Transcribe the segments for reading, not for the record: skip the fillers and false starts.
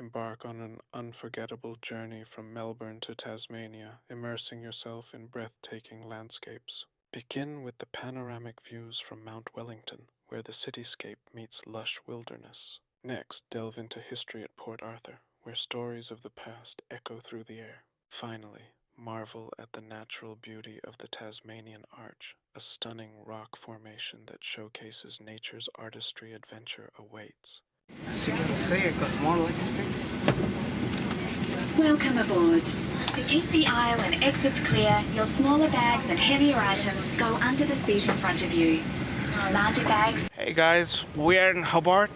Embark on an unforgettable journey from Melbourne to Tasmania, immersing yourself in breathtaking landscapes. Begin with the panoramic views from Mount Wellington, where the cityscape meets lush wilderness. Next, delve into history at Port Arthur, where stories of the past echo through the air. Finally, marvel at the natural beauty of the Tasmanian Arch, a stunning rock formation that showcases nature's artistry. Adventure awaits. As you can see, I got more leg space. Welcome aboard. To keep the aisle and exits clear, your smaller bags and heavier items go under the seat in front of you. Larger bags. Hey guys, we're in Hobart.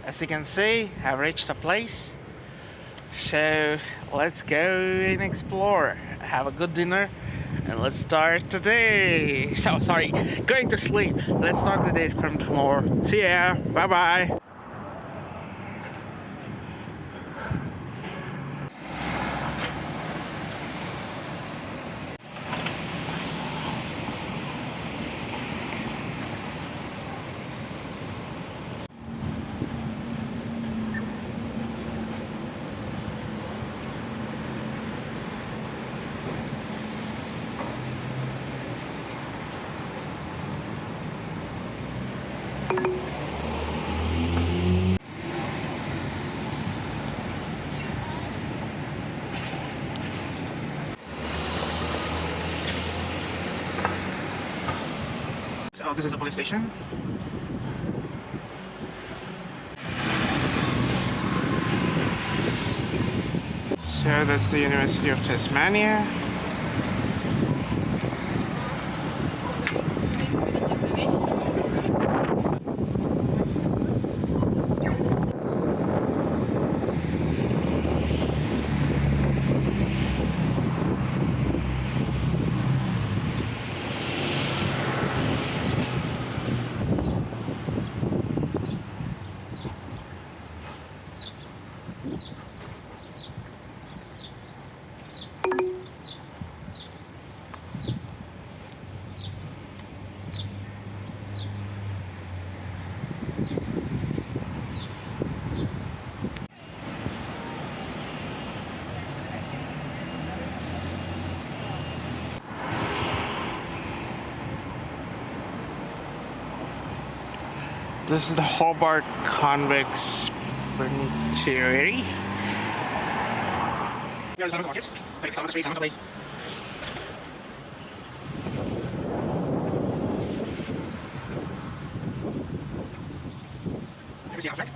As you can see, I've reached the place. So let's go and explore. Have a good dinner and let's start today. Going to sleep. Let's start the day from tomorrow. See ya. Bye bye. So this is the police station. So that's the University of Tasmania. This is the Hobart Convicts Cemetery. We're in Salamanca Market. Take the Salamanca Street, Salamanca Place. You can see our flag.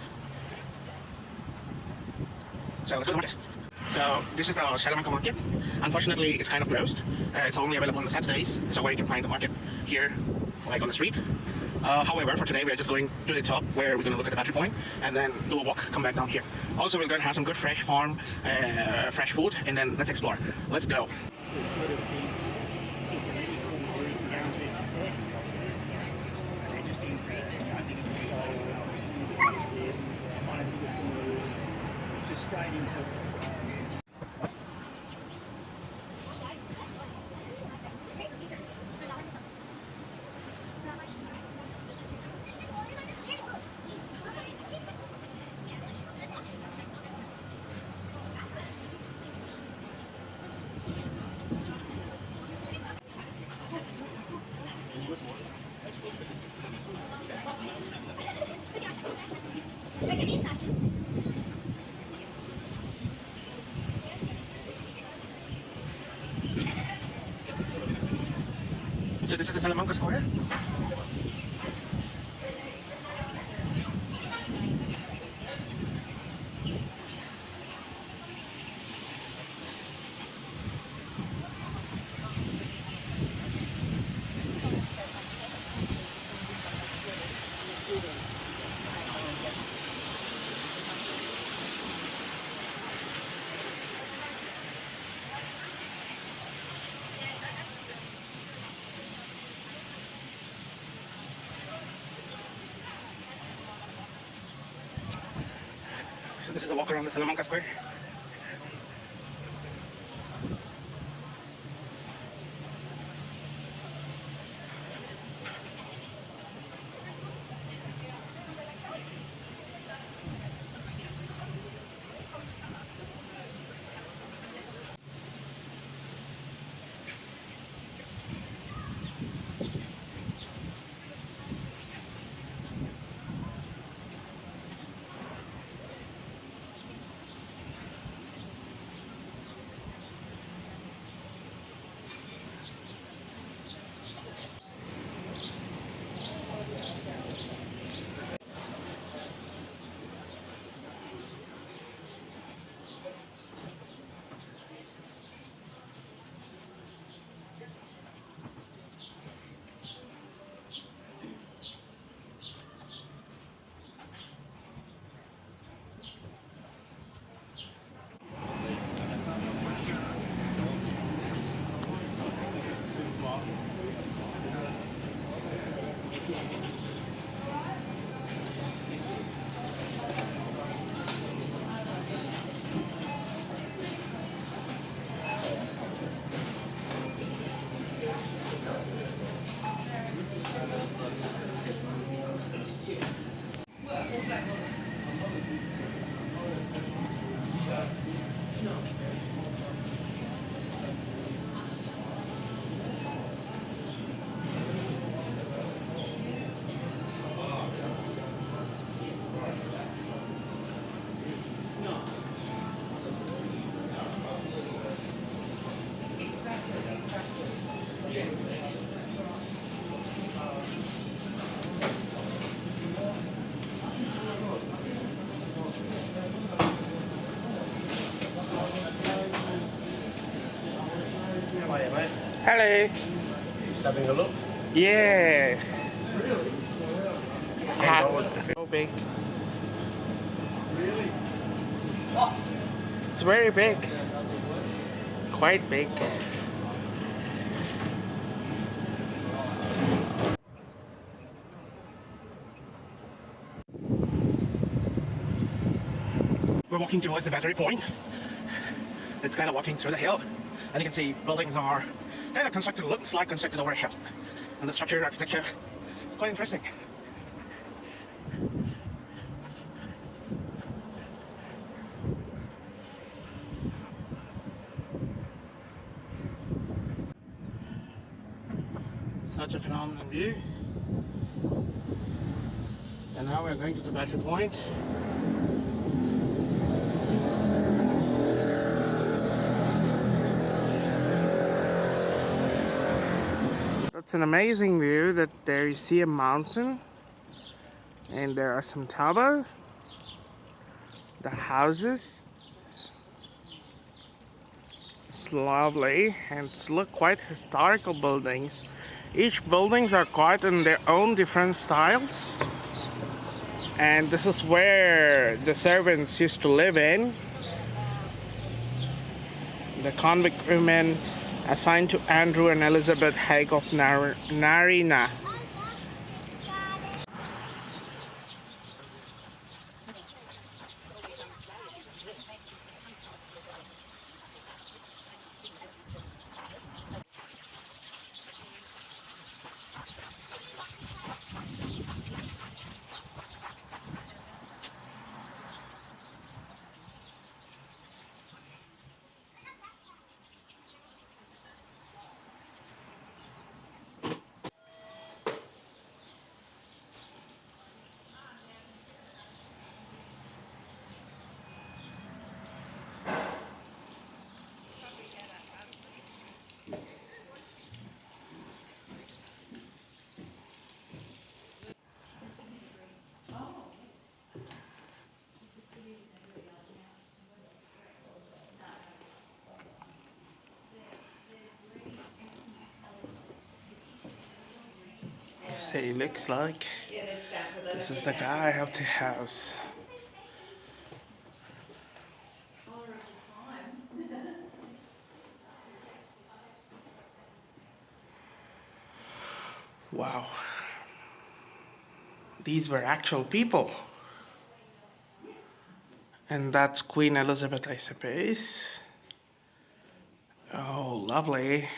So let's go to the market. So this is the Salamanca Market. Unfortunately, it's kind of closed. It's only available on the Saturdays, so where you can find the market here, like on the street. However, for today, we are just going to the top where we're going to look at the battery point and then do a walk, come back down here. Also, we're going to have some good fresh farm, fresh food, and then let's explore. Let's go. So this is the Salamanca Square. So this is a walk around the Salamanca Square. Hello. Having a look. Yeah. $10. So big. It's very big. Quite big. We're walking towards the battery point. It's kind of walking through the hill, and you can see buildings are kind of constructed, looks like constructed over a hill. And the structure architecture is quite interesting. Such a phenomenal view. And now we're going to the battery point. That's an amazing view. That there you see a mountain, and there are some tower, the houses. It's lovely, and it's look quite historical buildings. Each buildings are quite in their own different styles. And this is where the servants used to live in. The convict women assigned to Andrew and Elizabeth Haig of Narryna. So it looks like this is the guy of the house. Wow. These were actual people. And that's Queen Elizabeth, I suppose. Oh, lovely.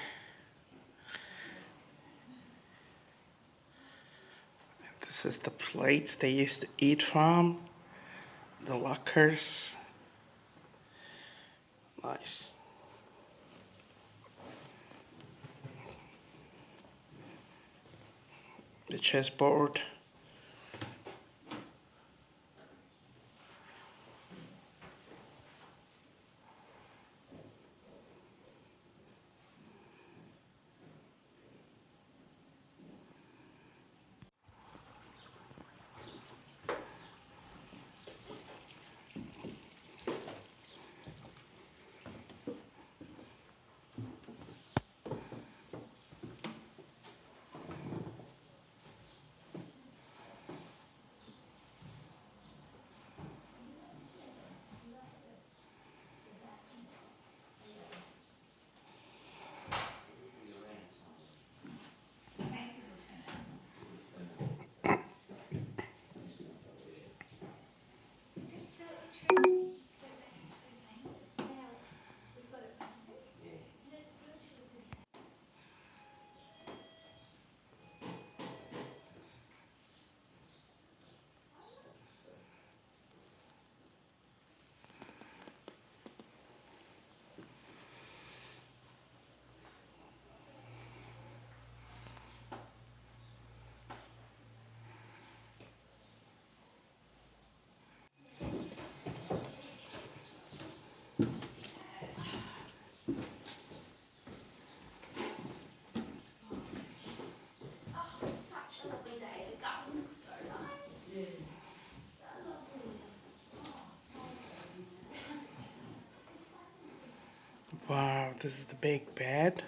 This is the plates they used to eat from. The lockers. Nice. The chessboard. Wow, this is the big bed.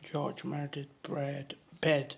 George Meredith bed.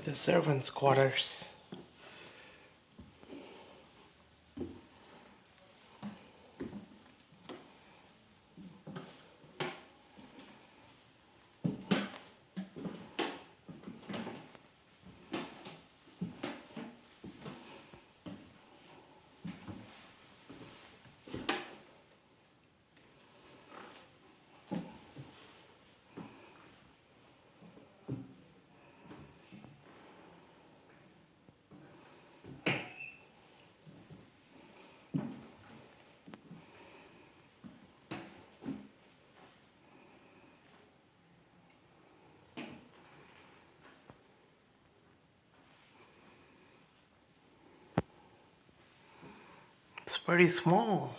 The servants' quarters. It's very small.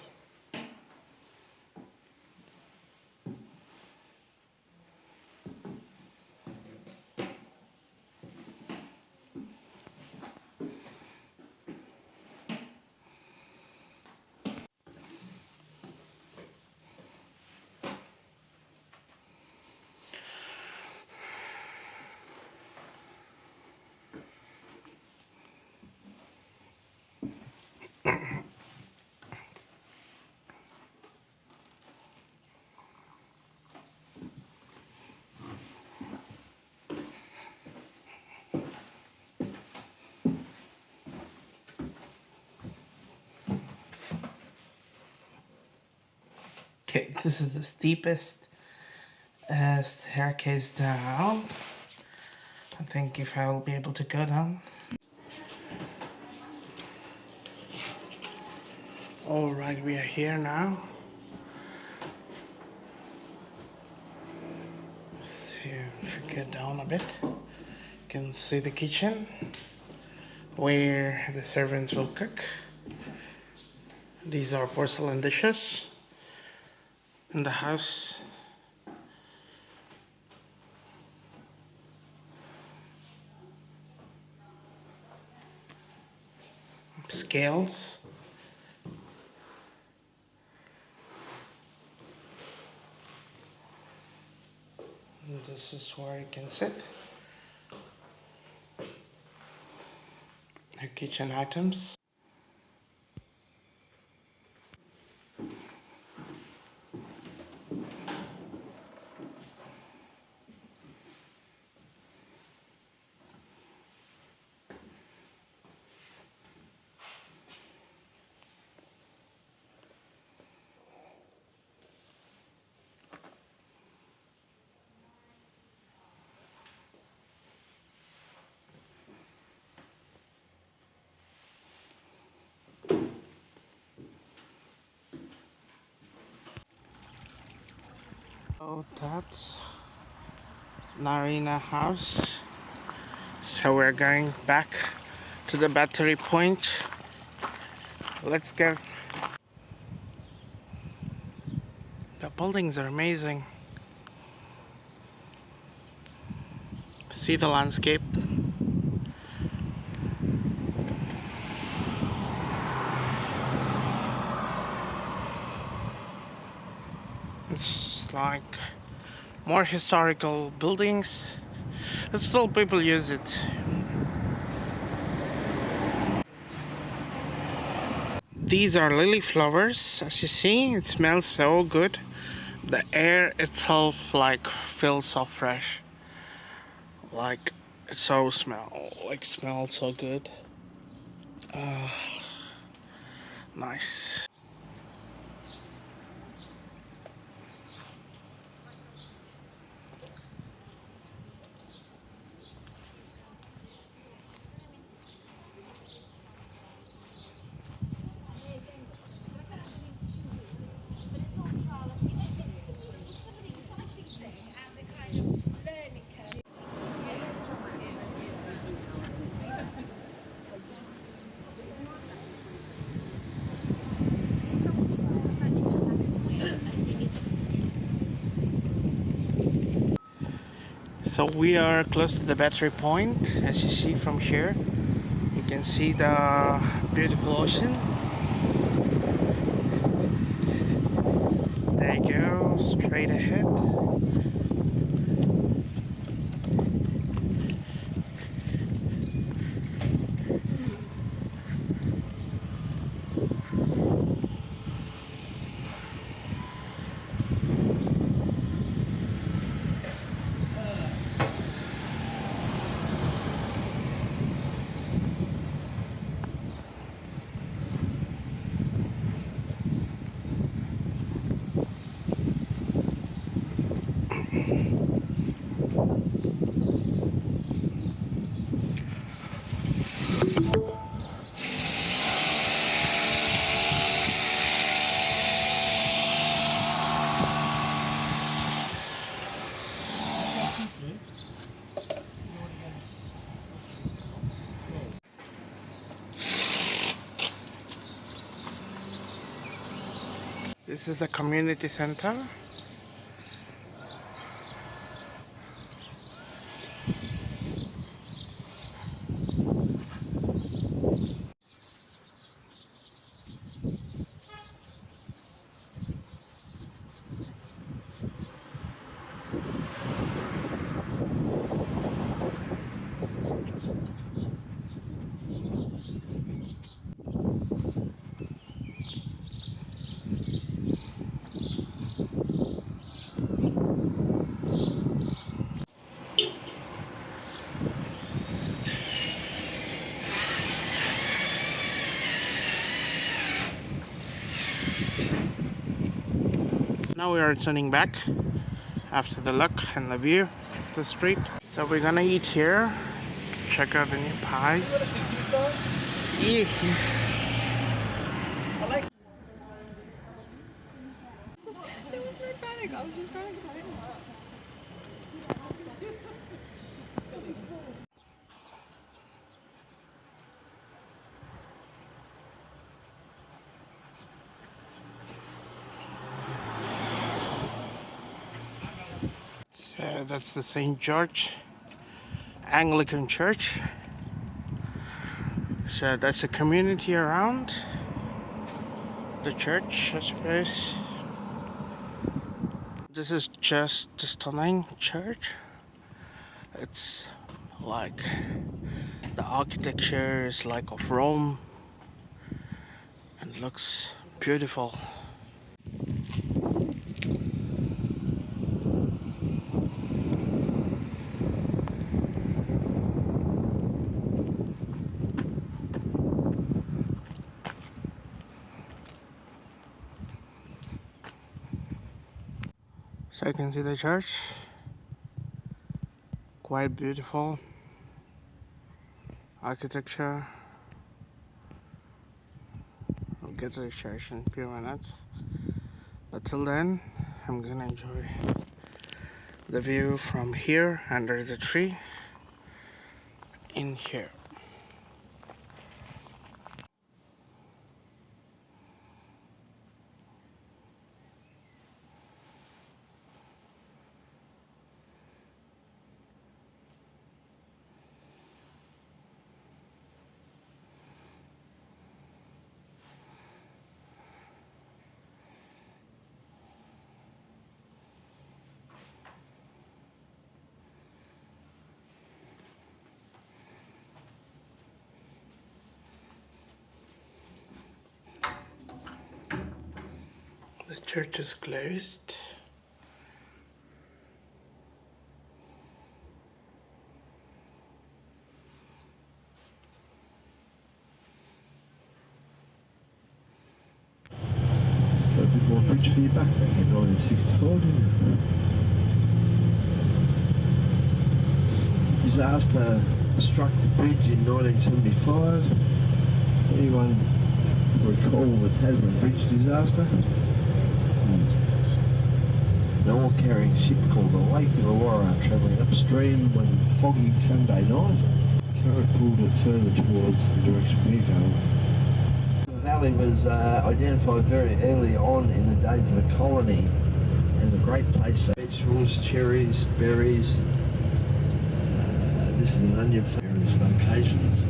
Okay, this is the steepest staircase down. I think if I'll be able to go down. Alright, we are here now. So if you get down a bit, you can see the kitchen where the servants will cook. These are porcelain dishes in the house. Scales. And this is where you can sit. Your kitchen items. Oh, that's Narryna house. So we're going back to the battery point. Let's go. The buildings are amazing. See the landscape. It's like more historical buildings, but still people use it. These are lily flowers, as you see. It smells so good. The air itself like feels so fresh. Like it smells so good. Nice. So we are close to the battery point. As you see from here, you can see the beautiful ocean. There you go, straight ahead. This is the community center. Now we are turning back after the look and the view of the street. So we're gonna eat here. Check out the new pies. Yeah. So that's the St. George Anglican Church. So that's a community around the church, I suppose. This is just a stunning church. It's like the architecture is like of Rome and looks beautiful. So you can see the church, quite beautiful architecture. I'll get to the church in a few minutes, but till then I'm gonna enjoy the view from here under the tree in here. The church is closed. So before bridge for you back in 1964, didn't you? Disaster struck the bridge in 1975. Does anyone recall the Tasman Bridge disaster? An ore-carrying ship called the Lake Illawarra travelling upstream one foggy Sunday night. Current pulled it further towards the direction we're going. The valley was identified very early on in the days of the colony as a great place for vegetables, cherries, berries. This is an onion for various locations.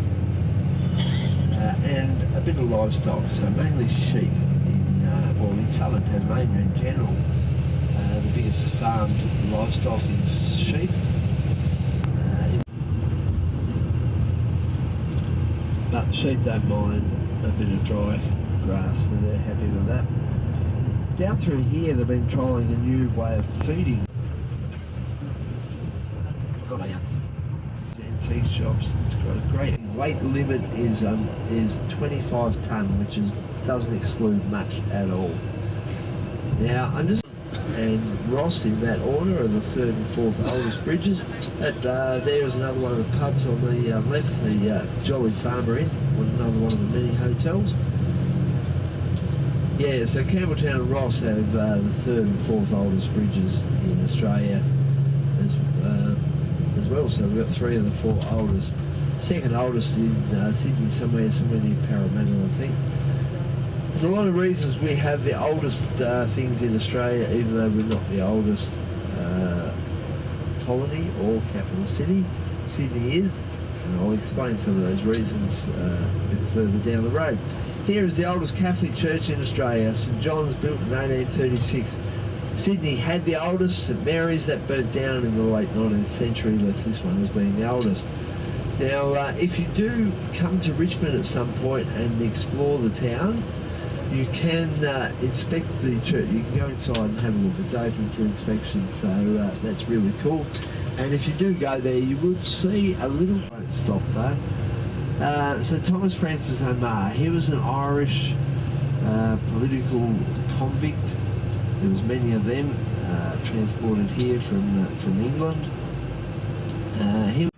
And a bit of livestock, so mainly sheep in southern Tasmania in general. The biggest farmed livestock is sheep. But sheep don't mind a bit of dry grass, so they're happy with that. Down through here they've been trialling a new way of feeding. Antique shops, it's got a great weight limit is 25 tonne, which doesn't exclude much at all. Now I'm just and Ross in that order are the third and fourth oldest bridges. There is another one of the pubs on the left, the Jolly Farmer Inn, another one of the many hotels. Yeah, so Campbelltown and Ross have the third and fourth oldest bridges in Australia as well. So we've got three of the four oldest. Second oldest in Sydney, somewhere near Parramatta, I think. There's a lot of reasons we have the oldest things in Australia, even though we're not the oldest colony or capital city. Sydney is, and I'll explain some of those reasons a bit further down the road. Here is the oldest Catholic church in Australia, St John's, built in 1836. Sydney had the oldest, St Mary's, that burnt down in the late 19th century, left this one as being the oldest. Now, if you do come to Richmond at some point and explore the town, you can inspect the church. You can go inside and have a look. It's open for inspection, so that's really cool. And if you do go there, you would see a little... Don't stop though. So Thomas Francis O'Meara, he was an Irish political convict. There was many of them transported here from England. He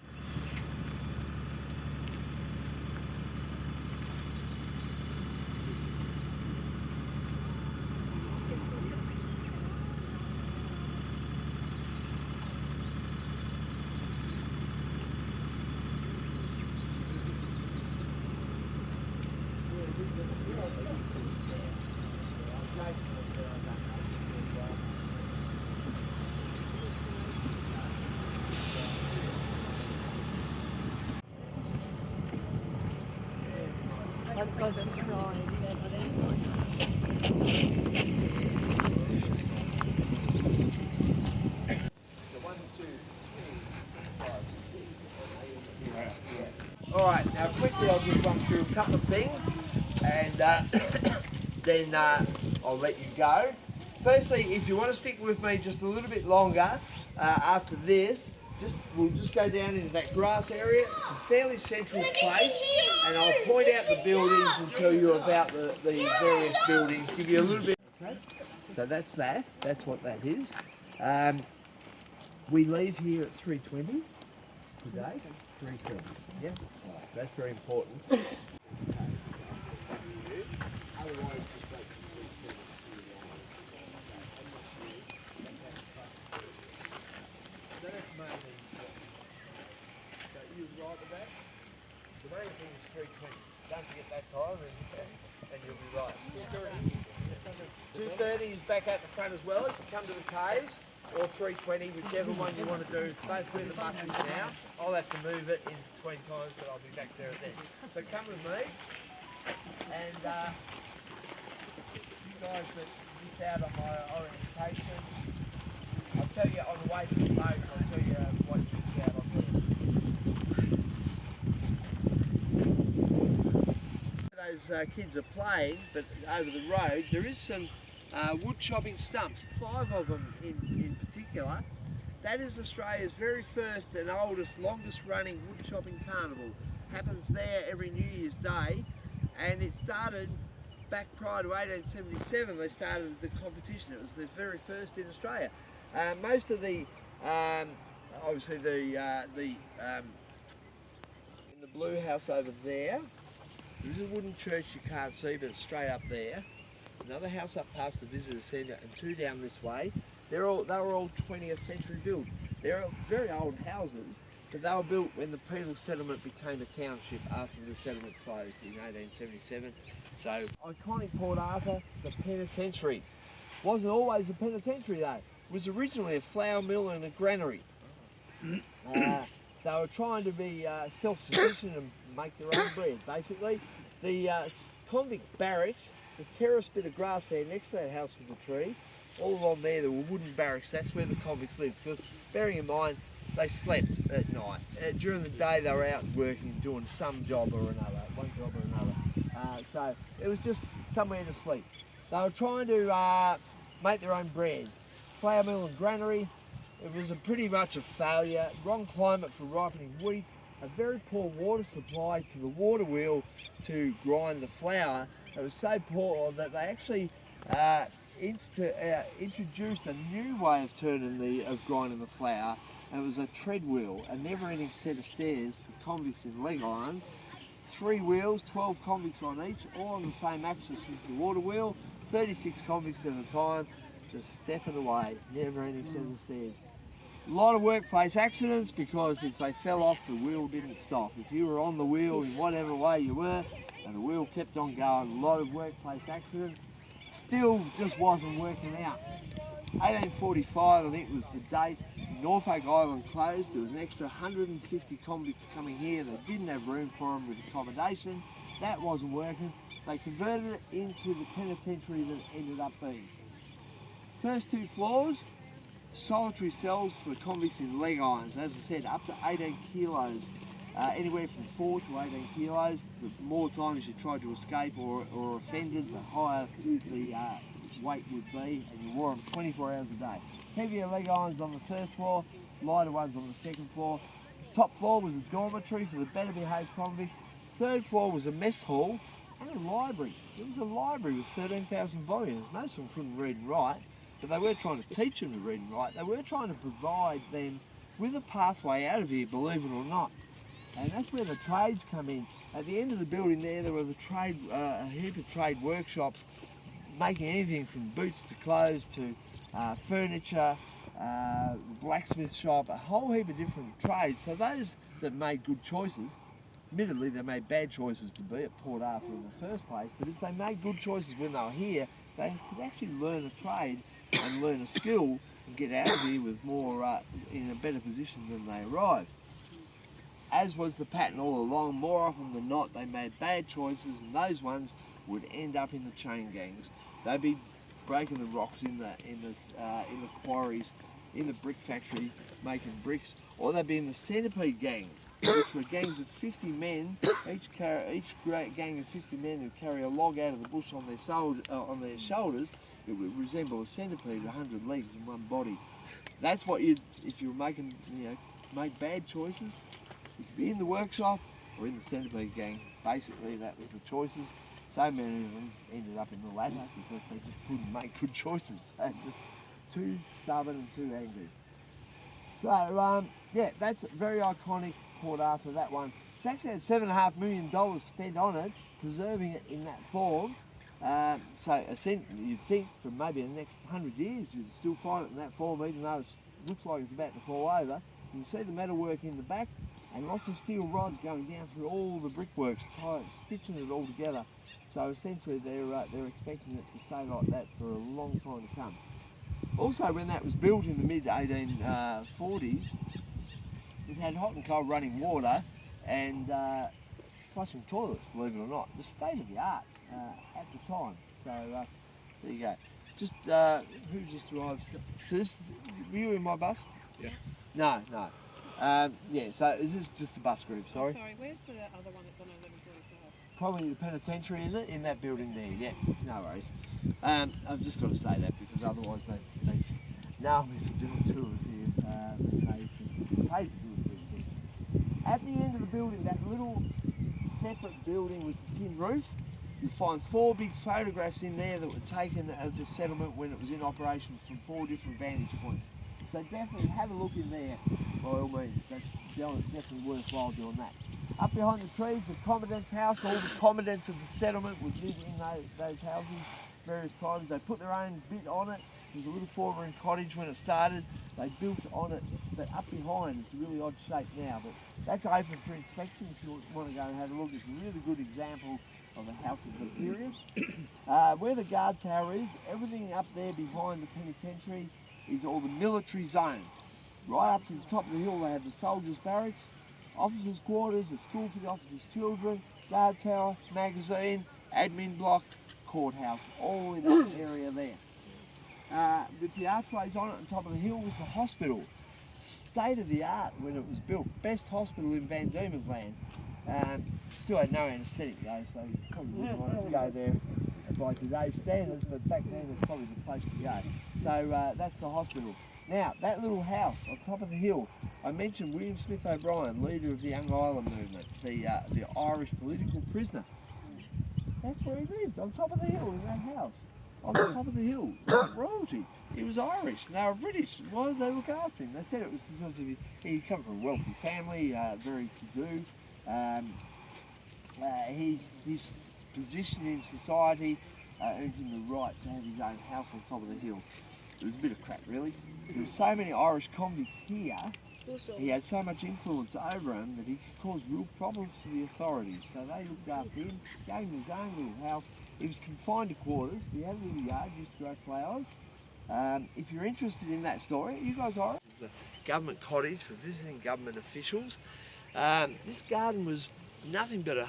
Alright, now quickly I'll just run through a couple of things and then I'll let you go. Firstly, if you want to stick with me just a little bit longer after this, we'll just go down into that grass area. It's a fairly central place, and I'll point out the buildings and tell you about the various buildings, give you a little bit. Okay. So that's that. That's what that is. We leave here at 3:20 today. 3:20. Yeah. Right. So that's very important. main thing is 320. Don't forget that time and you'll be right. 230 is back at the front as well. If you come to the caves, or 320, whichever one you want to do. It's both where the bus is now. I'll have to move it in between times, but I'll be back there then. So come with me, and you guys that missed out on my orientation, I'll tell you on the way to the boat, I'll tell you what you missed out on there. Those kids are playing, but over the road there is some wood chopping stumps, 5 of them in particular. That is Australia's very first and oldest, longest running wood chopping carnival. Happens there every New Year's Day, and it started back prior to 1877. They started the competition. It was the very first in Australia. Most of the, obviously in the blue house over there, there's a wooden church you can't see, but it's straight up there. Another house up past the visitor centre, and 2 down this way. They were all 20th century built. They're very old houses, but they were built when the penal settlement became a township after the settlement closed in 1877. So, iconic Port Arthur, the penitentiary. Wasn't always a penitentiary though. It was originally a flour mill and a granary. They were trying to be self-sufficient and make their own bread, basically. The convict barracks, the terraced bit of grass there next to that house with the tree, all along there were wooden barracks. That's where the convicts lived, because bearing in mind they slept at night. During the day they were out working, doing some job or another, one job or another. So it was just somewhere to sleep. They were trying to make their own bread. Flour mill and granary, it was pretty much a failure. Wrong climate for ripening wheat, a very poor water supply to the water wheel to grind the flour. It was so poor that they actually introduced a new way of grinding the flour. It was a tread wheel, a never-ending set of stairs for convicts in leg irons. 3 wheels, 12 convicts on each, all on the same axis as the water wheel. 36 convicts at a time, just stepping away, never-ending set of stairs. A lot of workplace accidents, because if they fell off, the wheel didn't stop. If you were on the wheel in whatever way you were, and the wheel kept on going, a lot of workplace accidents. Still just wasn't working out. 1845, I think, was the date. Norfolk Island closed. There was an extra 150 convicts coming here. They didn't have room for them with accommodation. That wasn't working. They converted it into the penitentiary that it ended up being. First 2 floors, solitary cells for convicts in leg irons. As I said, up to 18 kilos. Anywhere from 4 to 18 kilos. The more times you tried to escape or offended, the higher the weight would be, and you wore them 24 hours a day. Heavier leg irons on the first floor, lighter ones on the second floor. Top floor was a dormitory for the better behaved convicts. Third floor was a mess hall and a library. It was a library with 13,000 volumes. Most of them couldn't read and write, but they weren't trying to teach them to read and write. They were trying to provide them with a pathway out of here, believe it or not. And that's where the trades come in. At the end of the building there were a heap of trade workshops, making anything from boots to clothes to furniture, blacksmith shop, a whole heap of different trades. So those that made good choices, admittedly they made bad choices to be at Port Arthur in the first place, but if they made good choices when they were here, they could actually learn a trade and learn a skill and get out of here with more, in a better position than they arrived. As was the pattern all along, more often than not they made bad choices, and those ones would end up in the chain gangs. They'd be breaking the rocks in the quarries, in the brick factory, making bricks, or they'd be in the centipede gangs, which were gangs of 50 men. Each gang of 50 men who carry a log out of the bush on their shoulders. It would resemble a centipede, 100 legs in one body. That's what if you were making, make bad choices. You could be in the workshop or in the centipede gang. Basically, that was the choices. So many of them ended up in the latter because they just couldn't make good choices. They were just too stubborn and too angry. So, yeah, that's very iconic, Port Arthur, that one. It's actually had $7.5 million spent on it, preserving it in that form. So, you'd think for maybe the next 100 years you'd still find it in that form, even though it looks like it's about to fall over. You can see the metalwork in the back, and lots of steel rods going down through all the brickworks, stitching it all together. So essentially they're expecting it to stay like that for a long time to come. Also, when that was built in the mid-1840s, it had hot and cold running water and flushing toilets, believe it or not. The state of the art at the time. So there you go. Just who just arrived? So this, were you in my bus? Yeah. No. Yeah. So is this just a bus group? Sorry. Sorry, where's the other one that's on 11:45? Probably the penitentiary, is it? In that building there. Yeah. No worries. I've just got to say that because otherwise they nail me for doing tours here. They pay to do it. At the end of the building, that little separate building with the tin roof, you'll find 4 big photographs in there that were taken of the settlement when it was in operation from 4 different vantage points. So definitely have a look in there by all means. That's definitely worthwhile doing that. Up behind the trees, the commandant's house. All the commandants of the settlement would live in those houses various times. They put their own bit on it. There's a little 4-room cottage when it started. They built on it, but up behind it's a really odd shape now. But that's open for inspection if you want to go and have a look. It's a really good example of a house of the period. Where the guard tower is, everything up there behind the penitentiary is all the military zone. Right up to the top of the hill they have the soldiers' barracks, officers' quarters, a school for the officers' children, guard tower, magazine, admin block, courthouse, all in that area there. With the archways on it on top of the hill was the hospital. State of the art when it was built. Best hospital in Van Diemen's Land. Still had no anaesthetic though, so you probably wouldn't want to go there by today's standards, but back then it was probably the place to go. So that's the hospital. Now, that little house on top of the hill, I mentioned William Smith O'Brien, leader of the Young Ireland movement, the Irish political prisoner. That's where he lived, on top of the hill in that house. On the top of the hill, like royalty. He was Irish and they were British. Why did they look after him? They said it was because he come from a wealthy family, very to-do. His position in society earned him the right to have his own house on top of the hill. It was a bit of crap, really. There were so many Irish convicts here, he had so much influence over them that he could cause real problems for the authorities. So they looked after him, gave him his own little house. He was confined to quarters. He had a little yard, used to grow flowers. If you're interested in that story, you guys are. This is the government cottage for visiting government officials. This garden was nothing but a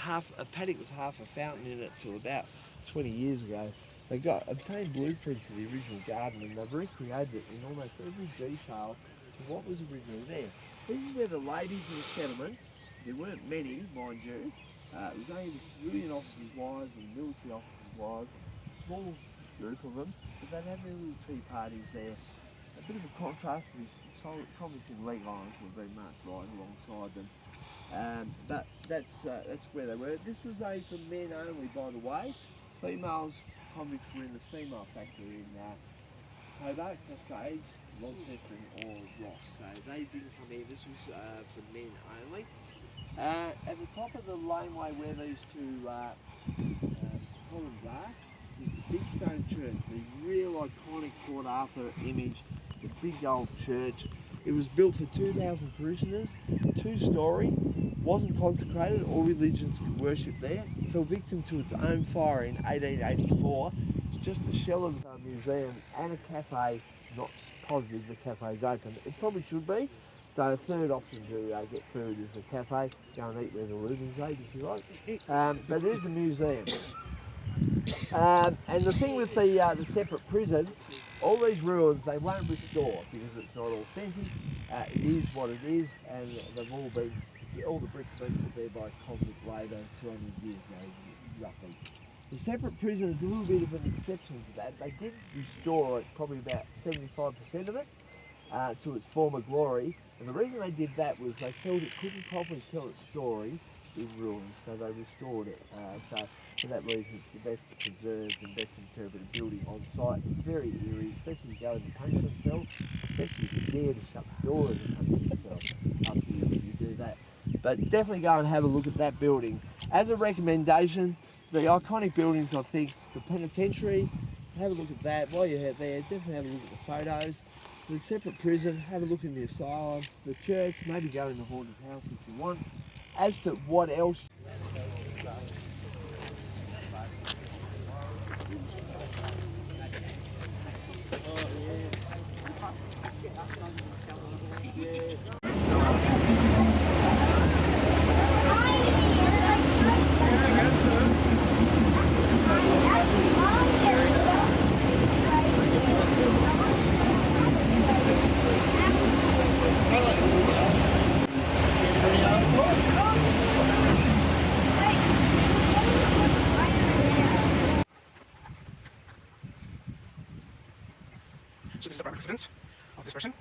paddock with half a fountain in it till about 20 years ago. They obtained blueprints of the original garden and they've recreated it in almost every detail to what was originally there. This is where the ladies of the settlement, there weren't many, mind you, it was only the civilian officers' wives and military officers' wives, a small group of them, but they'd have their little tea parties there. A bit of a contrast to these convicts in leg irons were very much right alongside them. But that's where they were. This was for men only, by the way. Females, convicts were in the female factory in Hobart, Cascades, Launceston or Ross. So they didn't come here. This was for men only. At the top of the laneway where these two columns are is the big stone church, the real iconic Port Arthur image, the big old church. It was built for 2,000 parishioners, 2-storey, wasn't consecrated, all religions could worship there. It fell victim to its own fire in 1884. It's just a shell of a museum and a cafe, not positive the cafe's open. It probably should be. So a third option to get food is a cafe. Go and eat where the losers eat if you like. But it is a museum. And the thing with the separate prison, all these ruins they won't restore because it's not authentic. It is what it is, and they've all the bricks have been put there by convict labour 200 years ago, roughly. The separate prison is a little bit of an exception to that. They did restore it, probably about 75% of it, to its former glory. And the reason they did that was they felt it couldn't properly tell its story in ruins, so they restored it. So for that reason, it's the best preserved and best interpreted building on site. It's very eerie, especially if you go in the punishment cell, especially if you dare to shut the door in the punishment cell. Up to you if you do that. But definitely go and have a look at that building. As a recommendation, the iconic buildings, I think, the penitentiary, have a look at that. While you're there, definitely have a look at the photos. The separate prison, have a look in the asylum, the church, maybe go in the haunted house if you want. As to what else... So this is the private residence of this person.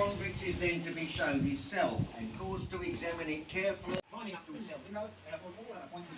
convict is then to be shown his cell and caused to examine it carefully. Climbing up to his cell window, and upon all other points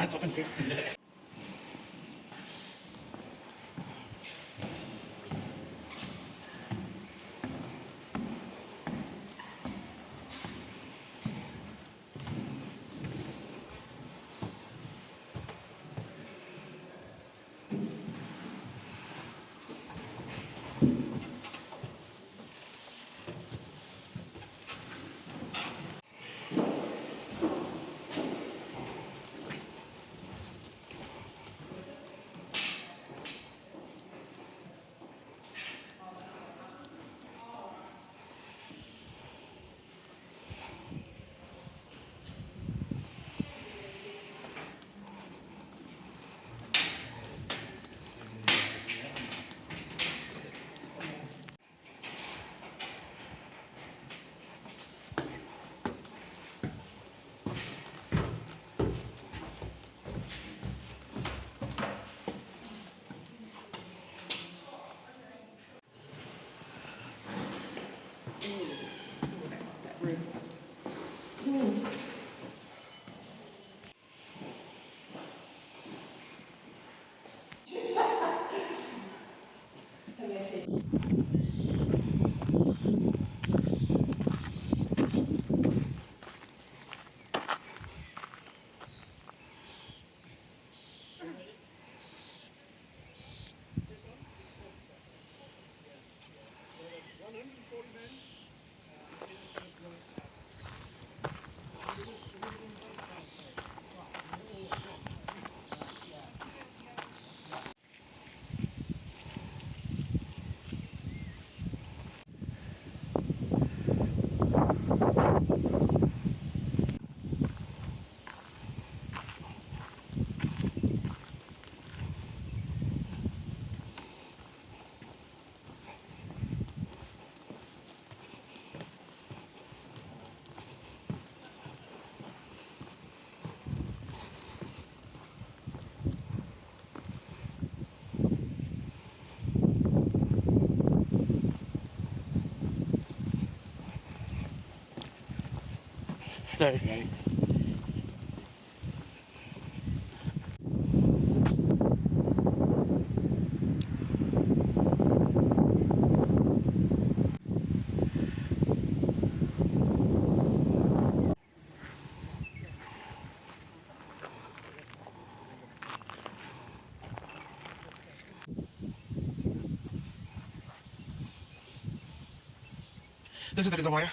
That's open here. There you go. This is the reservoir.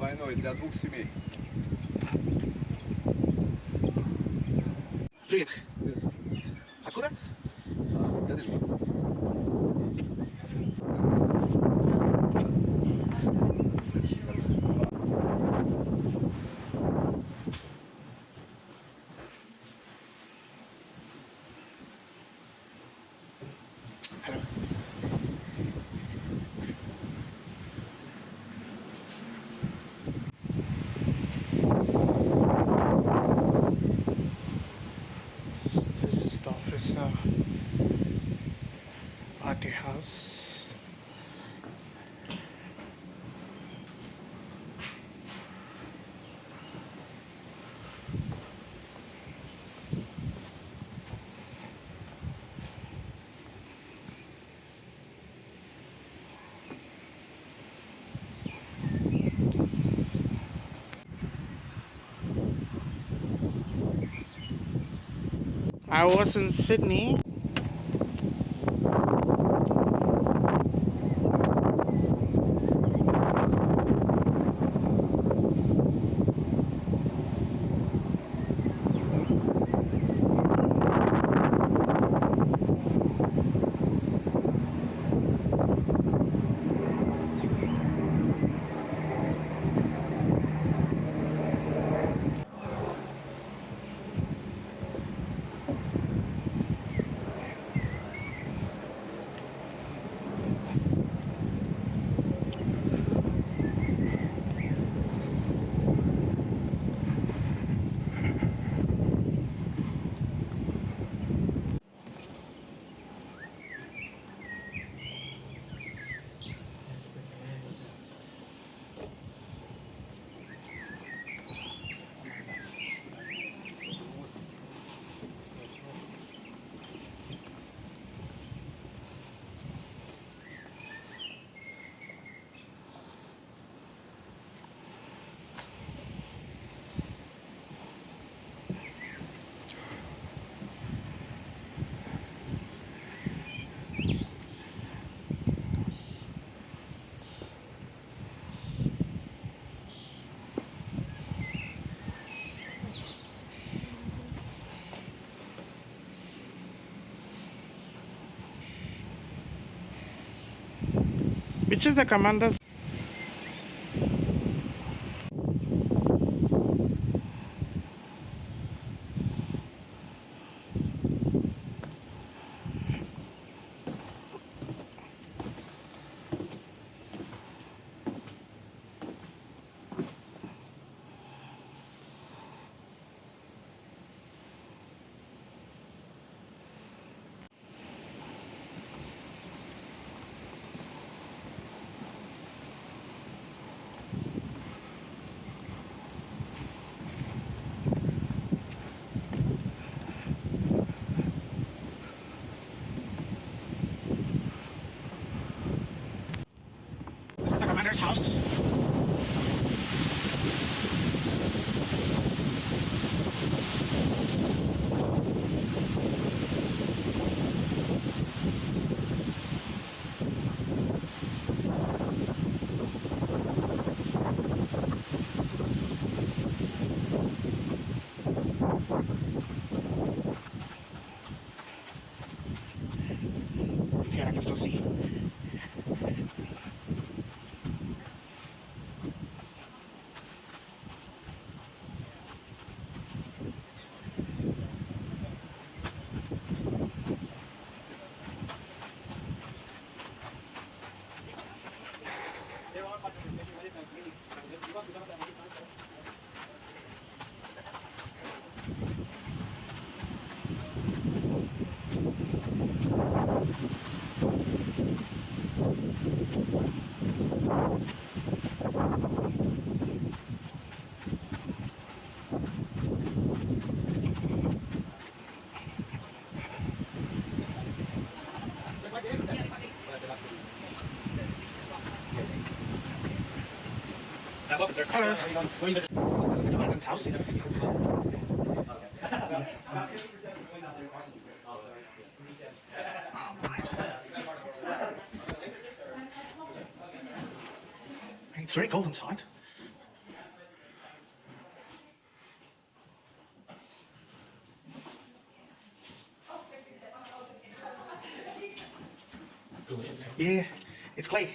I know it. That hooks me. Привет. Откуда? Das ist gut. Hello. This is the office of party house. I was in Sydney. Which is the commander's? Is that the commander's house? You can access to see. Hello. This is the commandant's house. It's very cold inside. Yeah, it's clay.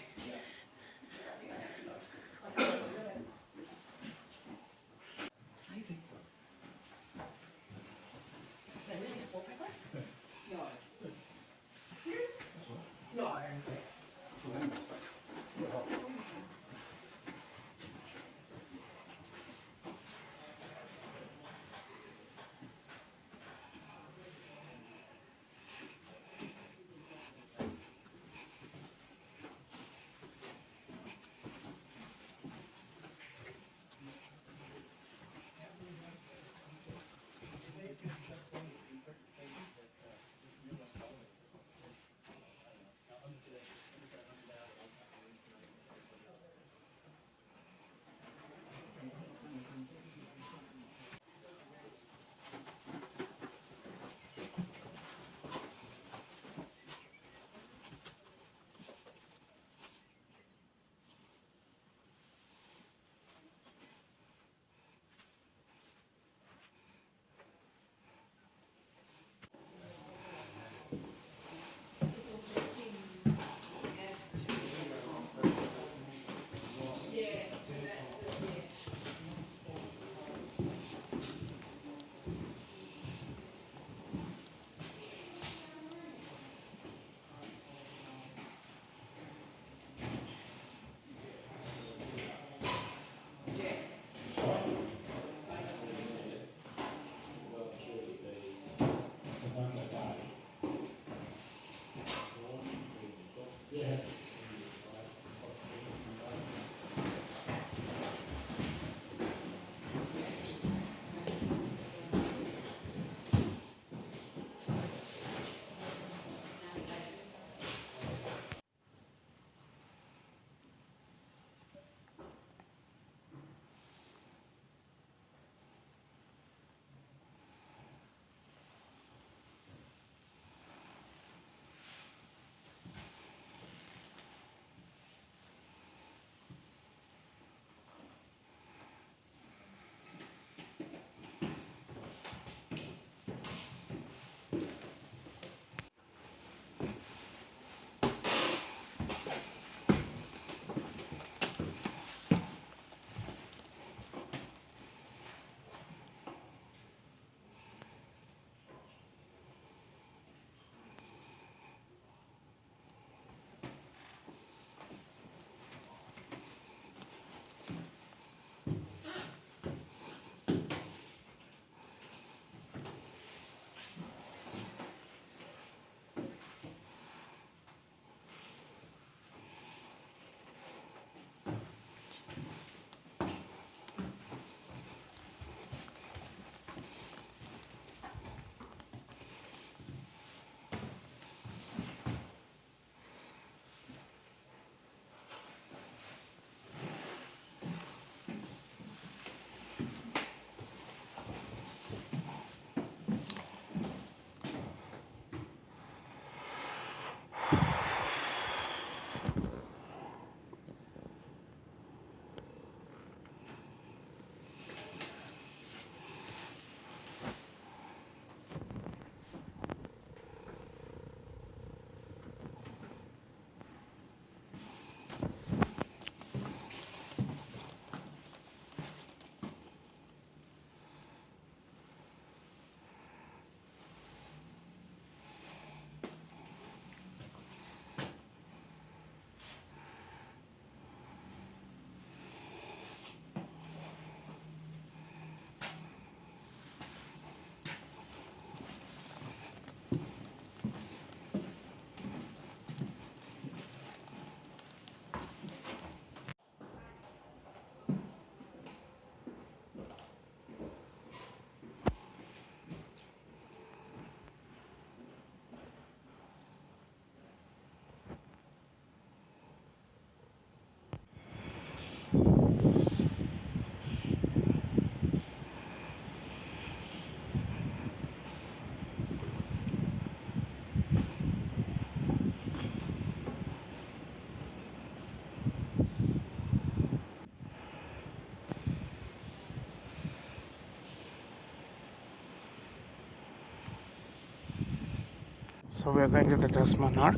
So we are going to the Tasman Arc.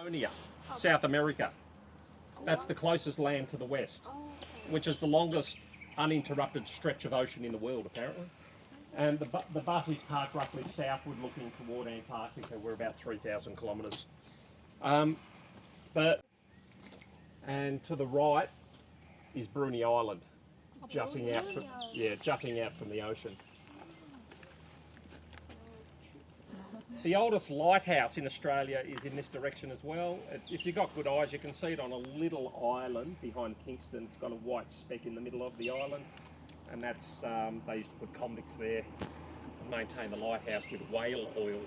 Tasmania, South America. That's the closest land to the west, which is the longest uninterrupted stretch of ocean in the world, apparently. And the bus is parked roughly southward looking toward Antarctica. We're about 3,000 kilometres. And to the right is Bruny Island, jutting out from the ocean. The oldest lighthouse in Australia is in this direction as well. If you've got good eyes, you can see it on a little island behind Kingston. It's got a white speck in the middle of the island, and that's they used to put convicts there and maintain the lighthouse with whale oil.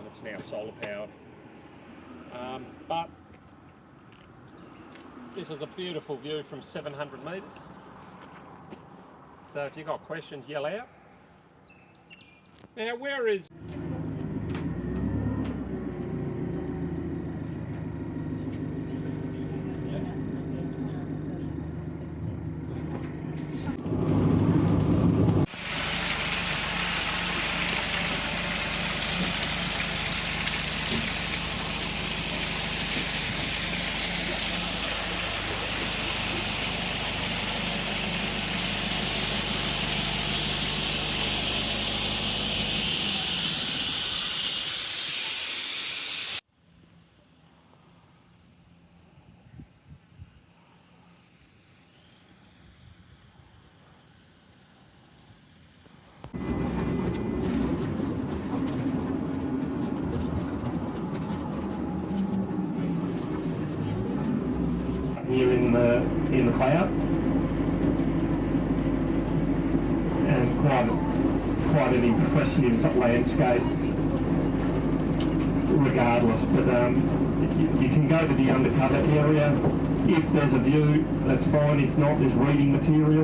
It's now solar powered. But this is a beautiful view from 700 metres. So if you've got questions, yell out. Now, where is... here in the cloud, and quite an impressive landscape regardless, but you can go to the undercover area. If there's a view, that's fine. If not, there's reading material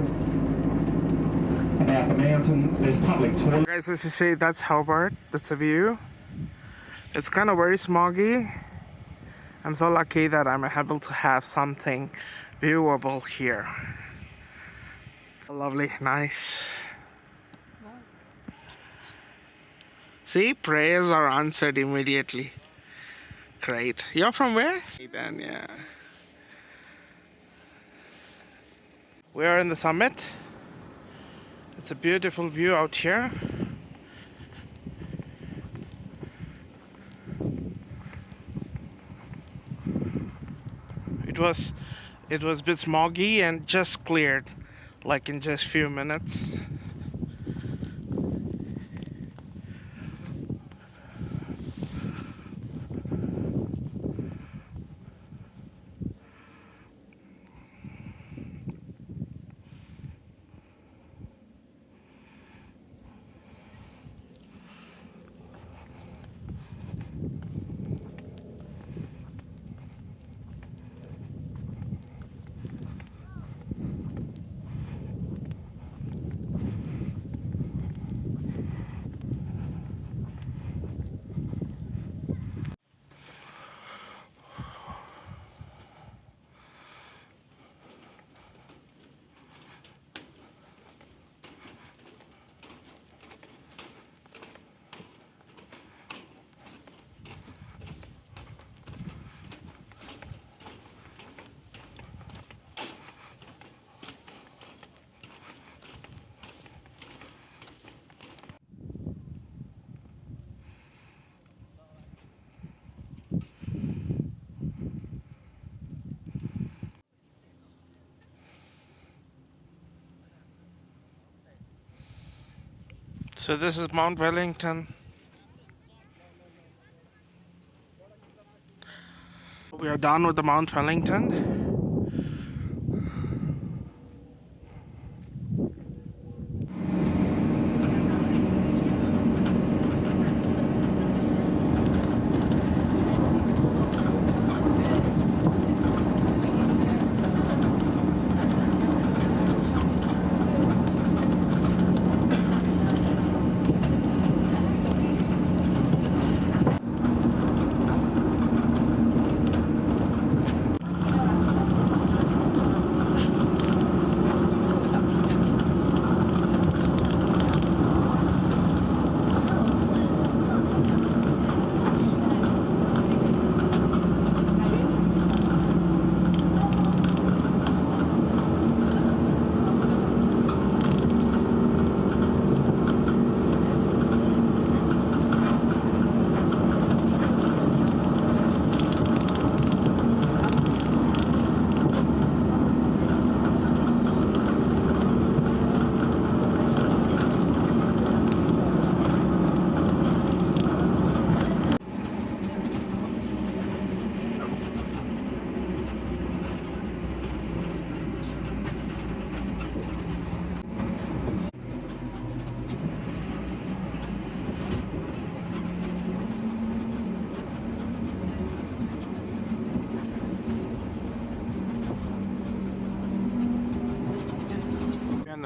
about the mountain. There's public toilets. Guys, as you see, that's Hobart. That's a view. It's kind of very smoggy. I'm so lucky that I'm able to have something viewable here. Lovely, nice. See, prayers are answered immediately. Great. You're from where? Ben, yeah. We are in the summit. It's a beautiful view out here. It was a bit smoggy and just cleared, like in just few minutes. So this is Mount Wellington. We are done with the Mount Wellington.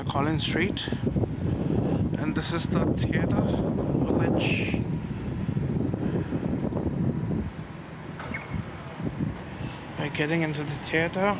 the Collins Street, and this is the theatre village. We're getting into the theatre.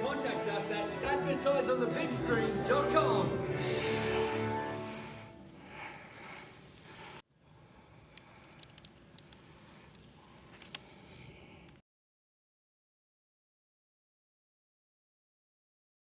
Contact us at advertiseonthebigscreen.com.